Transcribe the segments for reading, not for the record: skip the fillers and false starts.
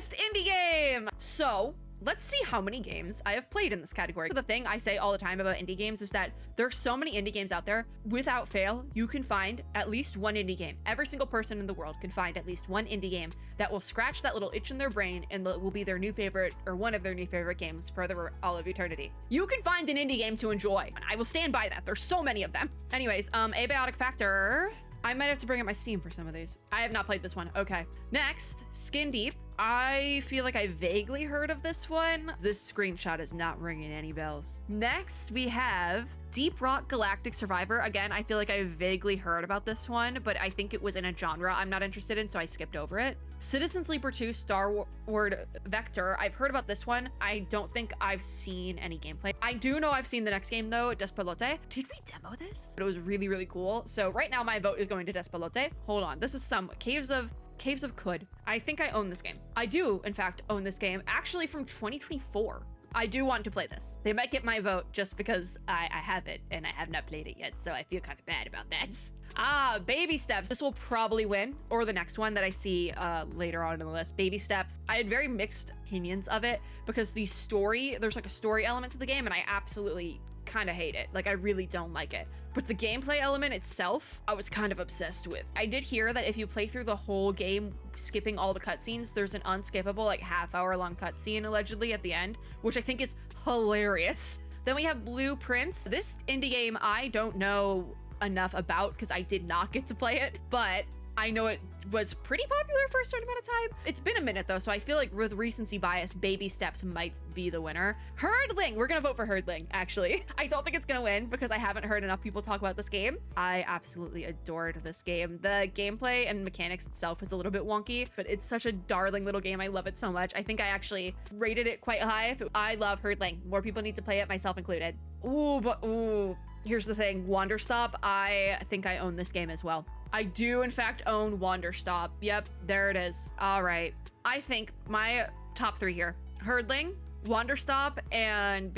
best indie game. So let's see how many games I have played in this category. The thing I say all the time about indie games is that there's so many indie games out there. Without fail, you can find at least one indie game. Every single person in the world can find at least one indie game that will scratch that little itch in their brain and will be their new favorite or one of their new favorite games for all of eternity. You can find an indie game to enjoy. I will stand by that. There's so many of them. Anyways, Abiotic Factor. I might have to bring up my Steam for some of these. I have not played this one. Okay. Next, Skin Deep. I feel like I vaguely heard of this one. This screenshot is not ringing any bells. Next, we have Deep Rock Galactic Survivor. Again, I feel like I vaguely heard about this one, but I think it was in a genre I'm not interested in, so I skipped over it. Citizen Sleeper 2 Star Wars Vector. I've heard about this one. I don't think I've seen any gameplay. I do know I've seen the next game though, Despelote. Did we demo this? It was really, really cool. So right now my vote is going to Despelote. Hold on, this is some Caves of Khud. I think I own this game. I do, in fact, own this game, actually from 2024. I do want to play this. They might get my vote just because I have it and I have not played it yet, so I feel kind of bad about that. Baby Steps. This will probably win, or the next one that I see later on in the list. Baby Steps. I had very mixed opinions of it because the story, there's like a story element to the game and I absolutely kind of hate it. Like, I really don't like it. But the gameplay element itself, I was kind of obsessed with. I did hear that if you play through the whole game, skipping all the cutscenes, there's an unskippable, like, half-hour-long cutscene, allegedly, at the end, which I think is hilarious. Then we have Blueprints. This indie game, I don't know enough about because I did not get to play it, but I know it was pretty popular for a certain amount of time. It's been a minute though, so I feel like with recency bias, Baby Steps might be the winner. Herdling, we're gonna vote for Herdling, actually. I don't think it's gonna win because I haven't heard enough people talk about this game. I absolutely adored this game. The gameplay and mechanics itself is a little bit wonky, but it's such a darling little game. I love it so much. I think I actually rated it quite high. I love Herdling. More people need to play it, myself included. Ooh, here's the thing, Wanderstop, I think I own this game as well. I do, in fact, own Wanderstop. Yep, there it is. All right. I think my top three here, Herdling, Wanderstop, and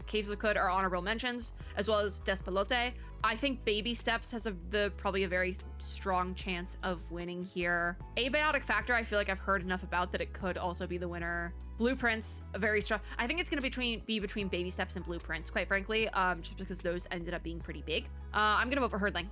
Caves of Khud are honorable mentions, as well as Despelote. I think Baby Steps has probably a very strong chance of winning here. Abiotic Factor, I feel like I've heard enough about that it could also be the winner. Blueprints, a very strong. I think it's gonna be between Baby Steps and Blueprints, quite frankly, just because those ended up being pretty big. I'm gonna vote for Herdling.